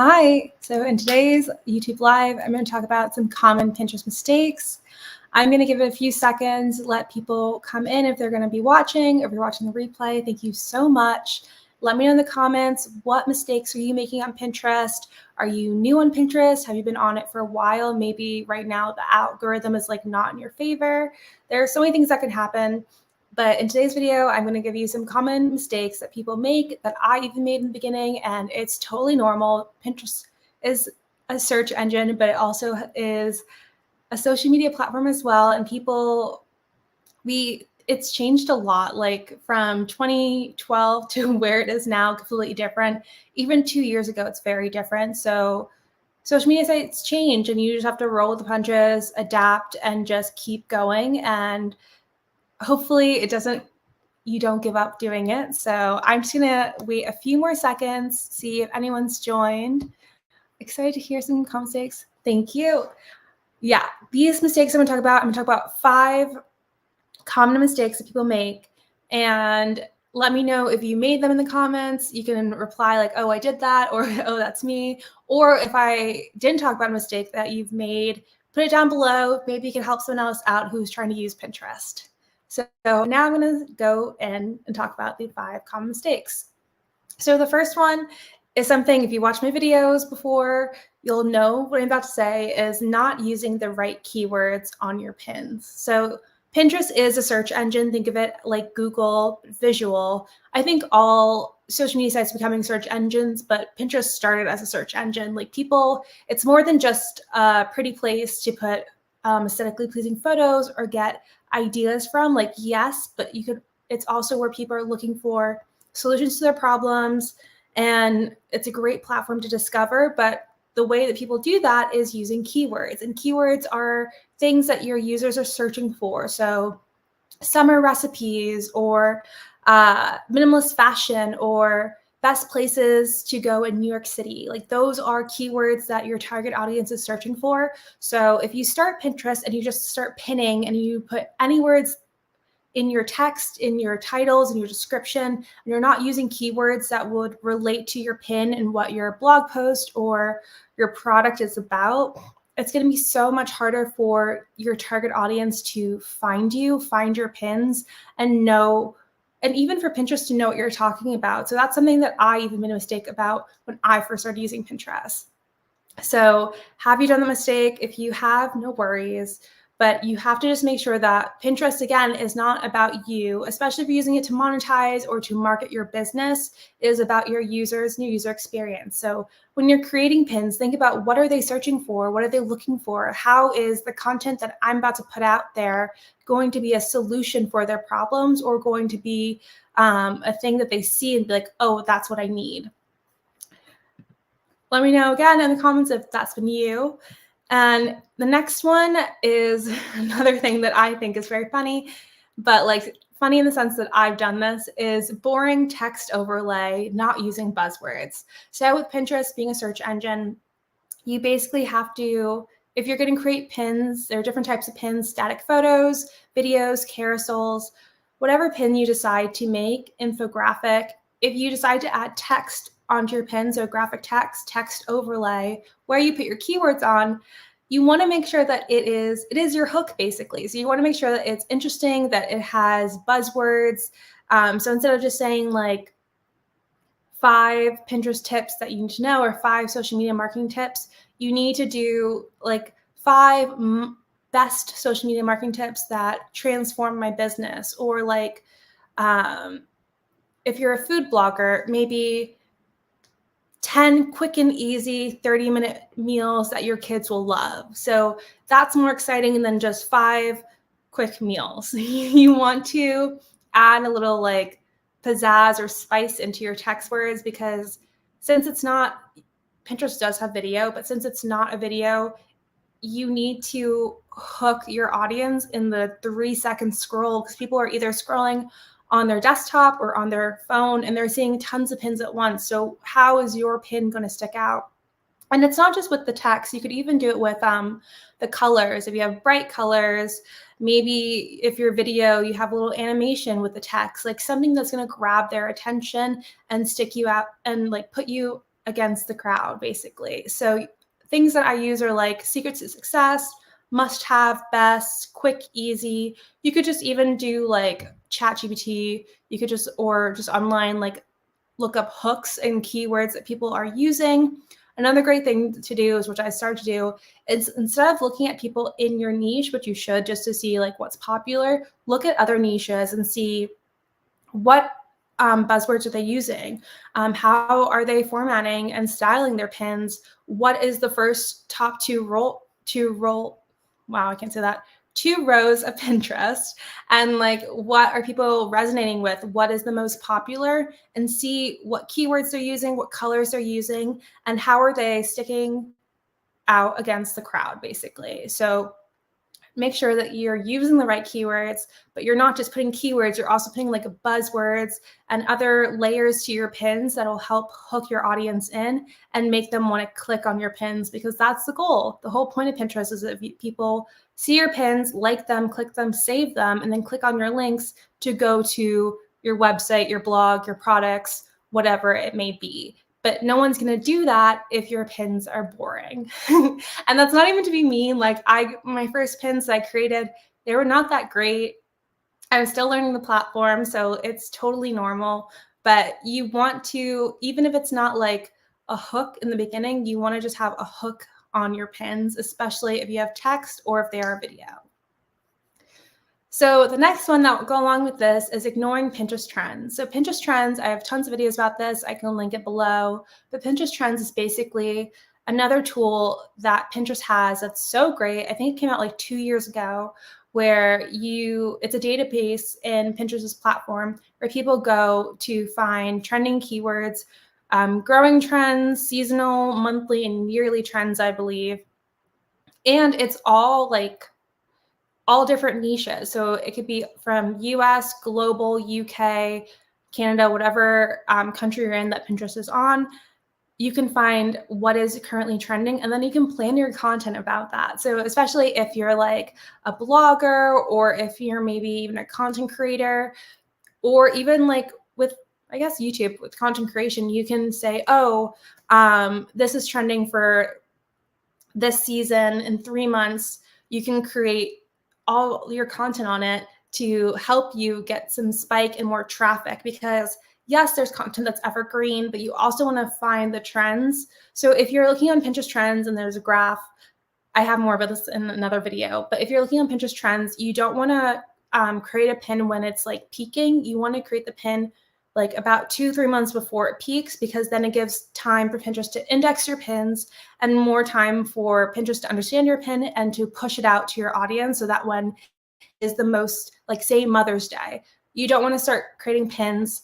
Hi, so in today's YouTube Live, I'm going to talk about some common Pinterest mistakes. I'm going to give it a few seconds, let people come in if they're going to be watching, if you're watching the replay. Thank you so much. Let me know in the comments, what mistakes are you making on Pinterest? Are you new on Pinterest? Have you been on it for a while? Maybe right now the algorithm is like not in your favor. There are so many things that can happen. But in today's video, I'm going to give you some common mistakes that people make that I even made in the beginning, and it's totally normal. Pinterest is a search engine, but it also is a social media platform as well. And it's changed a lot, like from 2012 to where it is now, completely different. Even 2 years ago, it's very different. So social media sites change, and you just have to roll with the punches, adapt, and just keep going. And hopefully you don't give up doing it. So I'm just gonna wait a few more seconds, see if anyone's joined. Excited to hear some mistakes. Thank you. Yeah, these mistakes I'm gonna talk about 5 common mistakes that people make. And let me know if you made them in the comments. You can reply like, oh, I did that, or oh, that's me. Or if I didn't talk about a mistake that you've made, put it down below. Maybe you can help someone else out who's trying to use Pinterest. So now I'm going to go in and talk about the 5 common mistakes. So the first one is something, if you watch my videos before, you'll know what I'm about to say, is not using the right keywords on your pins. So Pinterest is a search engine. Think of it like Google visual. I think all social media sites becoming search engines, but Pinterest started as a search engine. Like it's more than just a pretty place to put aesthetically pleasing photos or get ideas from. Like, yes, but it's also where people are looking for solutions to their problems, and it's a great platform to discover. But the way that people do that is using keywords, and keywords are things that your users are searching for. So summer recipes, or minimalist fashion, or best places to go in New York City. Like, those are keywords that your target audience is searching for. So if you start Pinterest and you just start pinning and you put any words in your text, in your titles, in your description, and you're not using keywords that would relate to your pin and what your blog post or your product is about, it's going to be so much harder for your target audience to find your pins, and even for Pinterest to know what you're talking about. So that's something that I even made a mistake about when I first started using Pinterest. So have you done the mistake? If you have, no worries. But you have to just make sure that Pinterest, again, is not about you, especially if you're using it to monetize or to market your business. It is about your users and your user experience. So when you're creating pins, think about, what are they searching for? What are they looking for? How is the content that I'm about to put out there going to be a solution for their problems, or going to be a thing that they see and be like, oh, that's what I need? Let me know again in the comments if that's been you. And the next one is another thing that I think is very funny, but like funny in the sense that I've done this, is boring text overlay, not using buzzwords. So with Pinterest being a search engine, you basically have to, if you're going to create pins, there are different types of pins: static photos, videos, carousels, whatever pin you decide to make, infographic. If you decide to add text onto your pin, so graphic text overlay, where you put your keywords on, you want to make sure that it is your hook, basically. So you want to make sure that it's interesting, that it has buzzwords. So instead of just saying like 5 Pinterest tips that you need to know, or 5 social media marketing tips, you need to do like 5 best social media marketing tips that transform my business. Or like, if you're a food blogger, maybe 10 quick and easy 30-minute meals that your kids will love. So that's more exciting than just 5 quick meals. You want to add a little like pizzazz or spice into your text words, because since it's not, Pinterest does have video, but since it's not a video, you need to hook your audience in the 3-second scroll, because people are either scrolling on their desktop or on their phone, and they're seeing tons of pins at once. So how is your pin going to stick out? And it's not just with the text. You could even do it with the colors. If you have bright colors, maybe if your video, you have a little animation with the text, like something that's going to grab their attention and stick you out and like put you against the crowd, basically. So things that I use are like secrets to success, must have, best, quick, easy. You could just even do like ChatGPT. You could just, or just online, like look up hooks and keywords that people are using. Another great thing to do is, which I started to do, is instead of looking at people in your niche, which you should just to see like what's popular, look at other niches and see what buzzwords are they using? How are they formatting and styling their pins? What is the first top two wow, I can't say that. 2 rows of Pinterest, and like what are people resonating with? What is the most popular? And see what keywords they're using, what colors they're using, and how are they sticking out against the crowd, basically. So make sure that you're using the right keywords, but you're not just putting keywords, you're also putting like buzzwords and other layers to your pins that'll help hook your audience in and make them want to click on your pins, because that's the goal. The whole point of Pinterest is that people see your pins, like them, click them, save them, and then click on your links to go to your website, your blog, your products, whatever it may be. But no one's going to do that if your pins are boring. And that's not even to be mean. Like my first pins that I created, they were not that great. I was still learning the platform, so it's totally normal. But you want to, even if it's not like a hook in the beginning, you want to just have a hook on your pins, especially if you have text or if they are video. So the next one that will go along with this is ignoring Pinterest trends. So Pinterest trends, I have tons of videos about this. I can link it below. But Pinterest trends is basically another tool that Pinterest has that's so great. I think it came out like 2 years ago, where it's a database in Pinterest's platform where people go to find trending keywords, growing trends, seasonal, monthly, and yearly trends, I believe. And it's all different niches. So it could be from US, global, UK, Canada, whatever country you're in that Pinterest is on. You can find what is currently trending, and then you can plan your content about that. So especially if you're like a blogger, or if you're maybe even a content creator, or even like with, I guess, YouTube with content creation, you can say, oh, this is trending for this season in 3 months. You can create all your content on it to help you get some spike and more traffic, because yes, there's content that's evergreen, but you also want to find the trends. So if you're looking on Pinterest trends and there's a graph, I have more about this in another video, but if you're looking on Pinterest trends, you don't want to create a pin when it's like peaking. You want to create the pin like about 2-3 months before it peaks, because then it gives time for Pinterest to index your pins and more time for Pinterest to understand your pin and to push it out to your audience, so that when is the most, like say Mother's Day, you don't want to start creating pins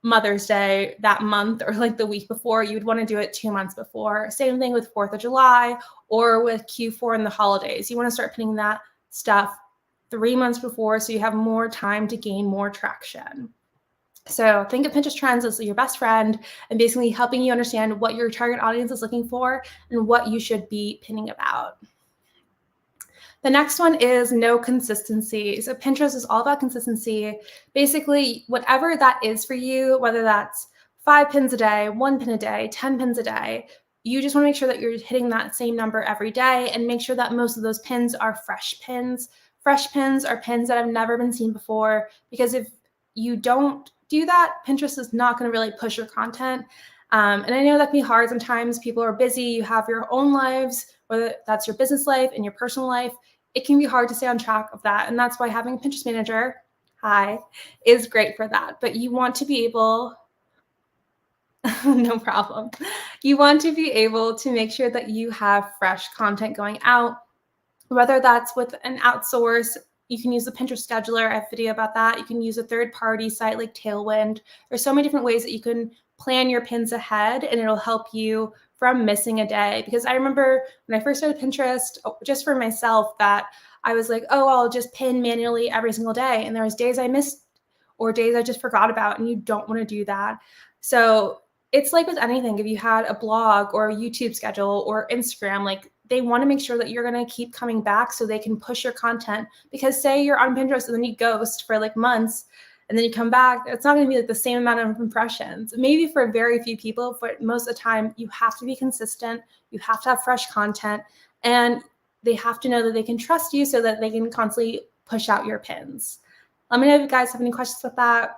Mother's Day that month or like the week before. You would want to do it 2 months before. Same thing with 4th of July or with Q4 and the holidays. You want to start pinning that stuff 3 months before, so you have more time to gain more traction. So think of Pinterest trends as your best friend and basically helping you understand what your target audience is looking for and what you should be pinning about. The next one is no consistency. So Pinterest is all about consistency. Basically, whatever that is for you, whether that's 5 pins a day, 1 pin a day, 10 pins a day, you just want to make sure that you're hitting that same number every day, and make sure that most of those pins are fresh pins. Fresh pins are pins that have never been seen before, because if you don't do that, Pinterest is not going to really push your content. And I know that can be hard sometimes. People are busy. You have your own lives, whether that's your business life and your personal life. It can be hard to stay on track of that. And that's why having a Pinterest manager, is great for that. But you want to be able, no problem. You want to be able to make sure that you have fresh content going out, whether that's with an outsource. You can use the Pinterest scheduler. I have a video about that. You can use a third-party site like Tailwind. There's so many different ways that you can plan your pins ahead, and it'll help you from missing a day. Because I remember when I first started Pinterest, just for myself, that I was like, oh, I'll just pin manually every single day. And there was days I missed or days I just forgot about, and you don't want to do that. So it's like with anything. If you had a blog or a YouTube schedule or Instagram, like they want to make sure that you're going to keep coming back so they can push your content. Because say you're on Pinterest and then you ghost for like months, and then you come back, it's not going to be like the same amount of impressions. Maybe for very few people, but most of the time you have to be consistent. You have to have fresh content, and they have to know that they can trust you so that they can constantly push out your pins. Let me know if you guys have any questions with that.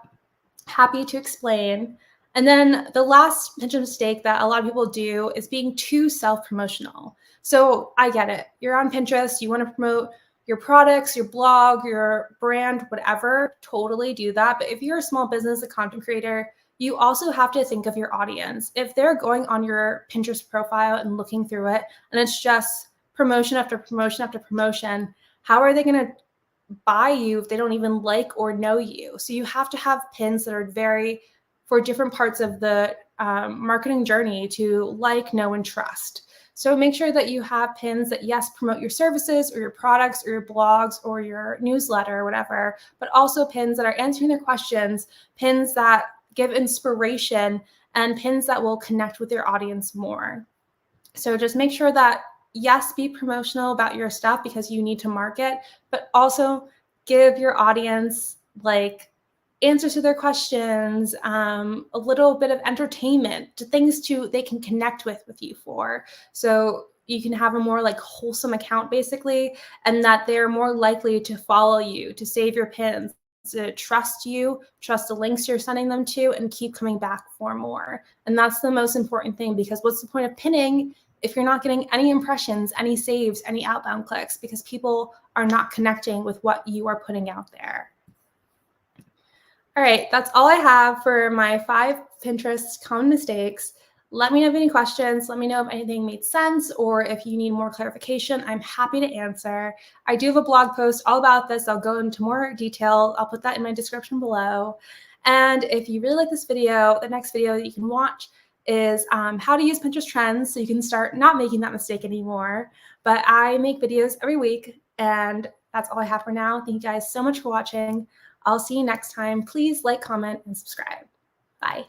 Happy to explain. And then the last Pinterest mistake that a lot of people do is being too self-promotional. So I get it. You're on Pinterest, you want to promote your products, your blog, your brand, whatever, totally do that. But if you're a small business, a content creator, you also have to think of your audience. If they're going on your Pinterest profile and looking through it, and it's just promotion after promotion after promotion, how are they going to buy you if they don't even like or know you? So you have to have pins that are very for different parts of the marketing journey to like, know, and trust. So make sure that you have pins that, yes, promote your services or your products or your blogs or your newsletter or whatever, but also pins that are answering their questions, pins that give inspiration, and pins that will connect with your audience more. So just make sure that, yes, be promotional about your stuff because you need to market, but also give your audience like answers to their questions, a little bit of entertainment, to things they can connect with you for. So you can have a more like wholesome account basically, and that they're more likely to follow you, to save your pins, to trust you, trust the links you're sending them to, and keep coming back for more. And that's the most important thing, because what's the point of pinning if you're not getting any impressions, any saves, any outbound clicks, because people are not connecting with what you are putting out there. All right, that's all I have for my 5 Pinterest common mistakes. Let me know if any questions. Let me know if anything made sense or if you need more clarification. I'm happy to answer. I do have a blog post all about this. I'll go into more detail. I'll put that in my description below. And if you really like this video, the next video that you can watch is how to use Pinterest trends so you can start not making that mistake anymore. But I make videos every week, and that's all I have for now. Thank you guys so much for watching. I'll see you next time. Please like, comment, and subscribe. Bye.